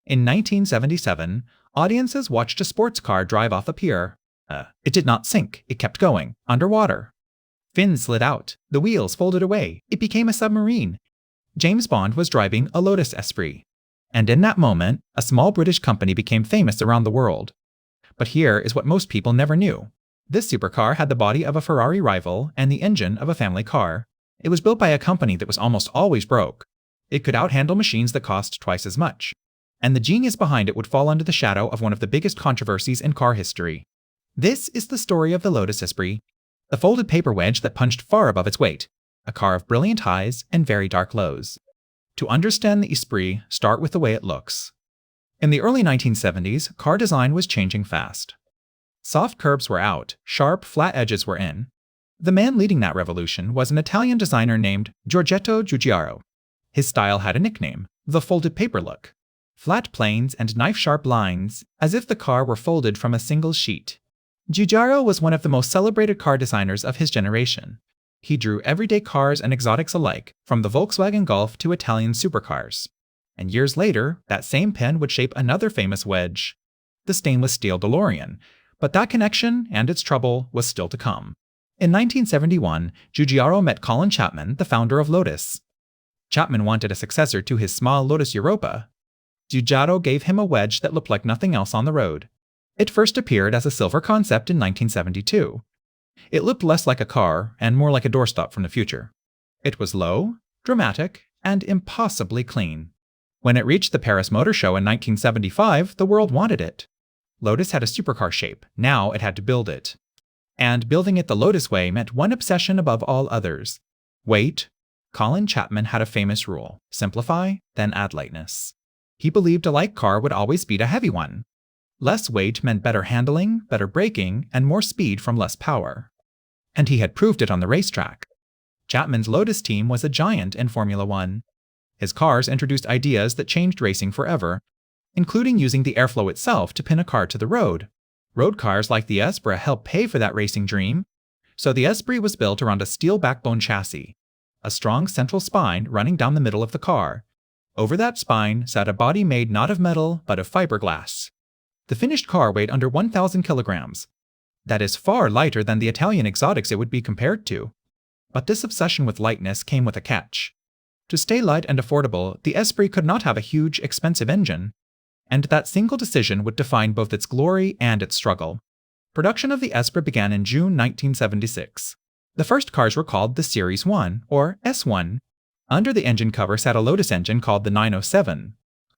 In 1977, audiences watched a sports car drive off a pier. It did not sink, it kept going, underwater. Fins slid out, the wheels folded away, it became a submarine. James Bond was driving a Lotus Esprit. And in that moment, a small British company became famous around the world. But here is what most people never knew. This supercar had the body of a Ferrari rival and the engine of a family car. It was built by a company that was almost always broke. It could outhandle machines that cost twice as much. And the genius behind it would fall under the shadow of one of the biggest controversies in car history. This is the story of the Lotus Esprit, the folded paper wedge that punched far above its weight, a car of brilliant highs and very dark lows. To understand the Esprit, start with the way it looks. In the early 1970s, car design was changing fast. Soft curves were out, sharp, flat edges were in. The man leading that revolution was an Italian designer named Giorgetto Giugiaro. His style had a nickname, the folded paper look. Flat planes and knife-sharp lines, as if the car were folded from a single sheet. Giugiaro was one of the most celebrated car designers of his generation. He drew everyday cars and exotics alike, from the Volkswagen Golf to Italian supercars. And years later, that same pen would shape another famous wedge, the stainless steel DeLorean. But that connection and its trouble was still to come. In 1971, Giugiaro met Colin Chapman, the founder of Lotus. Chapman wanted a successor to his small Lotus Europa. Giugiaro gave him a wedge that looked like nothing else on the road. It first appeared as a silver concept in 1972. It looked less like a car and more like a doorstop from the future. It was low, dramatic, and impossibly clean. When it reached the Paris Motor Show in 1975, the world wanted it. Lotus had a supercar shape, now it had to build it. And building it the Lotus way meant one obsession above all others. Weight. Colin Chapman had a famous rule: simplify, then add lightness. He believed a light car would always beat a heavy one. Less weight meant better handling, better braking, and more speed from less power. And he had proved it on the racetrack. Chapman's Lotus team was a giant in Formula One. His cars introduced ideas that changed racing forever, including using the airflow itself to pin a car to the road. Road cars like the Esprit helped pay for that racing dream. So the Esprit was built around a steel backbone chassis, a strong central spine running down the middle of the car. Over that spine sat a body made not of metal, but of fiberglass. The finished car weighed under 1,000 kilograms. That is far lighter than the Italian exotics it would be compared to. But this obsession with lightness came with a catch. To stay light and affordable, the Esprit could not have a huge, expensive engine. And that single decision would define both its glory and its struggle. Production of the Esprit began in June 1976. The first cars were called the Series 1, or S1. Under the engine cover sat a Lotus engine called the 907.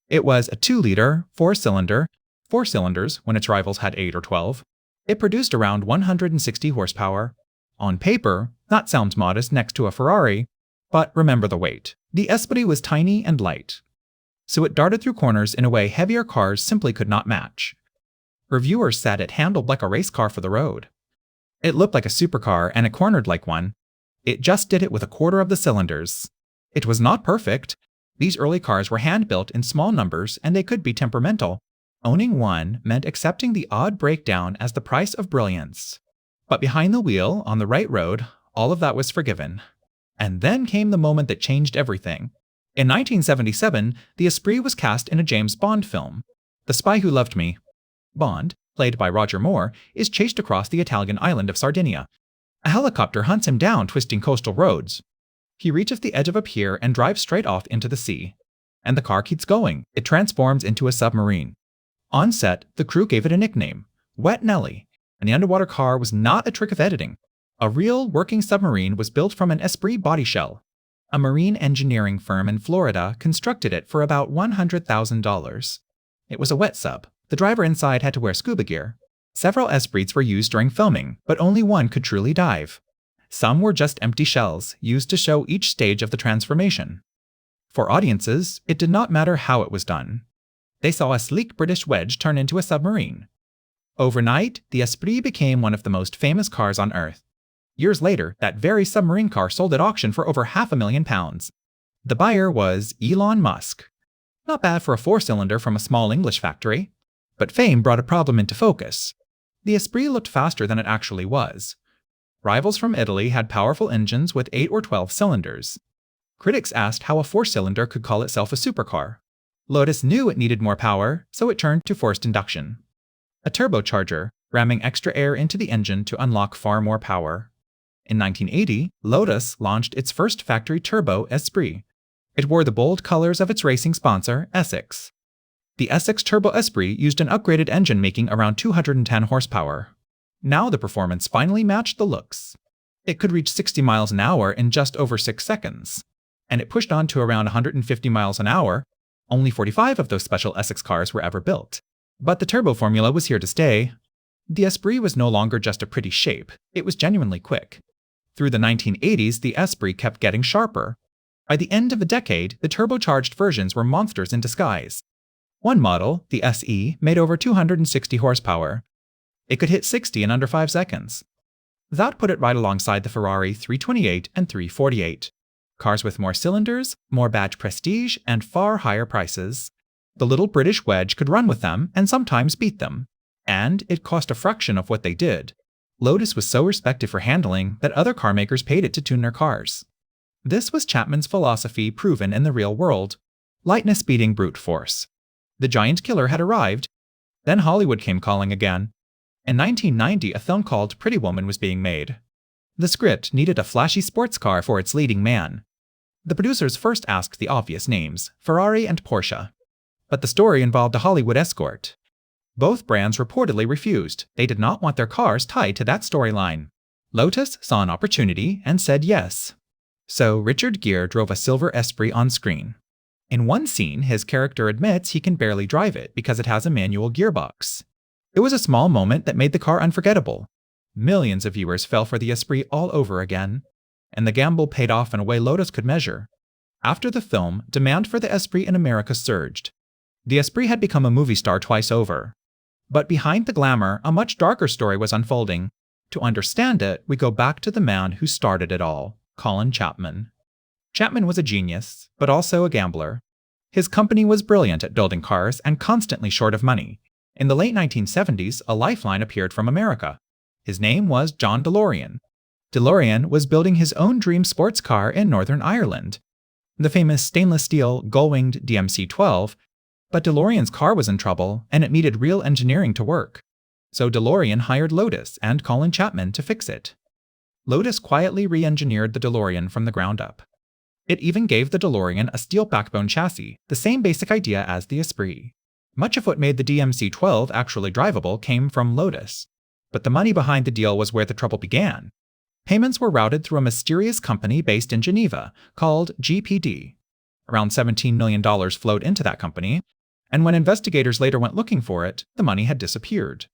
It was a 2-liter, 4-cylinder, 4 cylinders when its rivals had 8 or 12. It produced around 160 horsepower. On paper, that sounds modest next to a Ferrari, but remember the weight. The Esprit was tiny and light, so it darted through corners in a way heavier cars simply could not match. Reviewers said it handled like a race car for the road. It looked like a supercar and it cornered like one. It just did it with a quarter of the cylinders. It was not perfect. These early cars were hand-built in small numbers and they could be temperamental. Owning one meant accepting the odd breakdown as the price of brilliance. But behind the wheel, on the right road, all of that was forgiven. And then came the moment that changed everything. In 1977, the Esprit was cast in a James Bond film. The Spy Who Loved Me. Bond, played by Roger Moore, is chased across the Italian island of Sardinia. A helicopter hunts him down twisting coastal roads. He reaches the edge of a pier and drives straight off into the sea. And the car keeps going. It transforms into a submarine. On set, the crew gave it a nickname, Wet Nelly, and the underwater car was not a trick of editing. A real, working submarine was built from an Esprit body shell. A marine engineering firm in Florida constructed it for about $100,000. It was a wet sub. The driver inside had to wear scuba gear. Several Esprits were used during filming, but only one could truly dive. Some were just empty shells, used to show each stage of the transformation. For audiences, it did not matter how it was done. They saw a sleek British wedge turn into a submarine. Overnight, the Esprit became one of the most famous cars on Earth. Years later, that very submarine car sold at auction for over £500,000. The buyer was Elon Musk. Not bad for a 4-cylinder from a small English factory. But fame brought a problem into focus. The Esprit looked faster than it actually was. Rivals from Italy had powerful engines with 8 or 12 cylinders. Critics asked how a 4-cylinder could call itself a supercar. Lotus knew it needed more power, so it turned to forced induction. A turbocharger, ramming extra air into the engine to unlock far more power. In 1980, Lotus launched its first factory turbo Esprit. It wore the bold colors of its racing sponsor, Essex. The Essex Turbo Esprit used an upgraded engine making around 210 horsepower. Now the performance finally matched the looks. It could reach 60 miles an hour in just over 6 seconds. And it pushed on to around 150 miles an hour. Only 45 of those special Essex cars were ever built. But the turbo formula was here to stay. The Esprit was no longer just a pretty shape, it was genuinely quick. Through the 1980s, the Esprit kept getting sharper. By the end of the decade, the turbocharged versions were monsters in disguise. One model, the SE, made over 260 horsepower. It could hit 60 in under 5 seconds. That put it right alongside the Ferrari 328 and 348. Cars with more cylinders, more badge prestige, and far higher prices. The little British wedge could run with them and sometimes beat them. And it cost a fraction of what they did. Lotus was so respected for handling that other car makers paid it to tune their cars. This was Chapman's philosophy proven in the real world. Lightness beating brute force. The giant killer had arrived. Then Hollywood came calling again. In 1990, a film called Pretty Woman was being made. The script needed a flashy sports car for its leading man. The producers first asked the obvious names, Ferrari and Porsche. But the story involved a Hollywood escort. Both brands reportedly refused. They did not want their cars tied to that storyline. Lotus saw an opportunity and said yes. So Richard Gere drove a silver Esprit on screen. In one scene, his character admits he can barely drive it because it has a manual gearbox. It was a small moment that made the car unforgettable. Millions of viewers fell for the Esprit all over again. And the gamble paid off in a way Lotus could measure. After the film, demand for the Esprit in America surged. The Esprit had become a movie star twice over. But behind the glamour, a much darker story was unfolding. To understand it, we go back to the man who started it all, Colin Chapman. Chapman was a genius, but also a gambler. His company was brilliant at building cars and constantly short of money. In the late 1970s, a lifeline appeared from America. His name was John DeLorean. DeLorean was building his own dream sports car in Northern Ireland. The famous stainless steel, gull-winged DMC-12. But DeLorean's car was in trouble, and it needed real engineering to work. So DeLorean hired Lotus and Colin Chapman to fix it. Lotus quietly re-engineered the DeLorean from the ground up. It even gave the DeLorean a steel backbone chassis, the same basic idea as the Esprit. Much of what made the DMC-12 actually drivable came from Lotus. But the money behind the deal was where the trouble began. Payments were routed through a mysterious company based in Geneva called GPD. Around $17 million flowed into that company. And when investigators later went looking for it, the money had disappeared.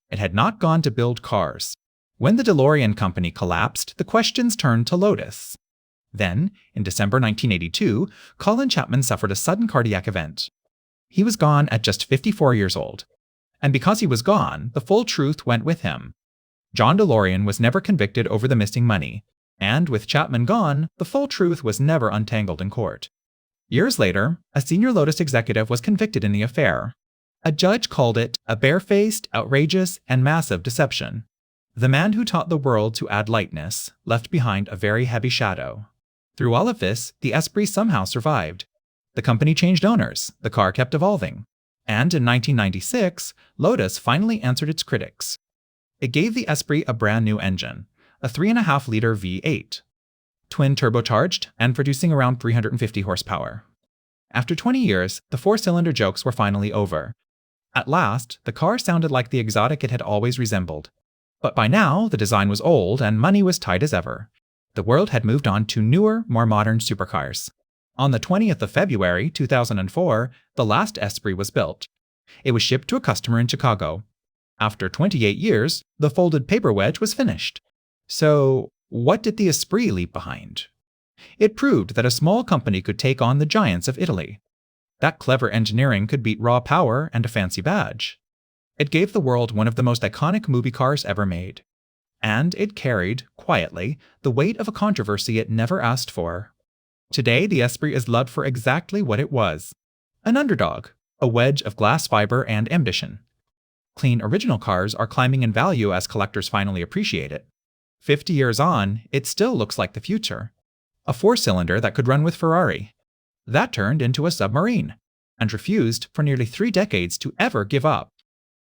It had not gone to build cars. When the DeLorean company collapsed, the questions turned to Lotus. Then, in December 1982, Colin Chapman suffered a sudden cardiac event. He was gone at just 54 years old. And because he was gone, the full truth went with him. John DeLorean was never convicted over the missing money. And with Chapman gone, the full truth was never untangled in court. Years later, a senior Lotus executive was convicted in the affair. A judge called it a barefaced, outrageous, and massive deception. The man who taught the world to add lightness left behind a very heavy shadow. Through all of this, the Esprit somehow survived. The company changed owners, the car kept evolving. And in 1996, Lotus finally answered its critics. It gave the Esprit a brand new engine, a 3.5-liter V8. Twin turbocharged and producing around 350 horsepower. After 20 years, the 4-cylinder jokes were finally over. At last, the car sounded like the exotic it had always resembled. But by now, the design was old and money was tight as ever. The world had moved on to newer, more modern supercars. On the 20th of February, 2004, the last Esprit was built. It was shipped to a customer in Chicago. After 28 years, the folded paper wedge was finished. So, what did the Esprit leave behind? It proved that a small company could take on the giants of Italy. That clever engineering could beat raw power and a fancy badge. It gave the world one of the most iconic movie cars ever made. And it carried, quietly, the weight of a controversy it never asked for. Today, the Esprit is loved for exactly what it was. An underdog, a wedge of glass fiber and ambition. Clean original cars are climbing in value as collectors finally appreciate it. 50 years on, it still looks like the future. A 4-cylinder that could run with Ferrari. That turned into a Submarine. and refused for nearly 3 decades to ever give up.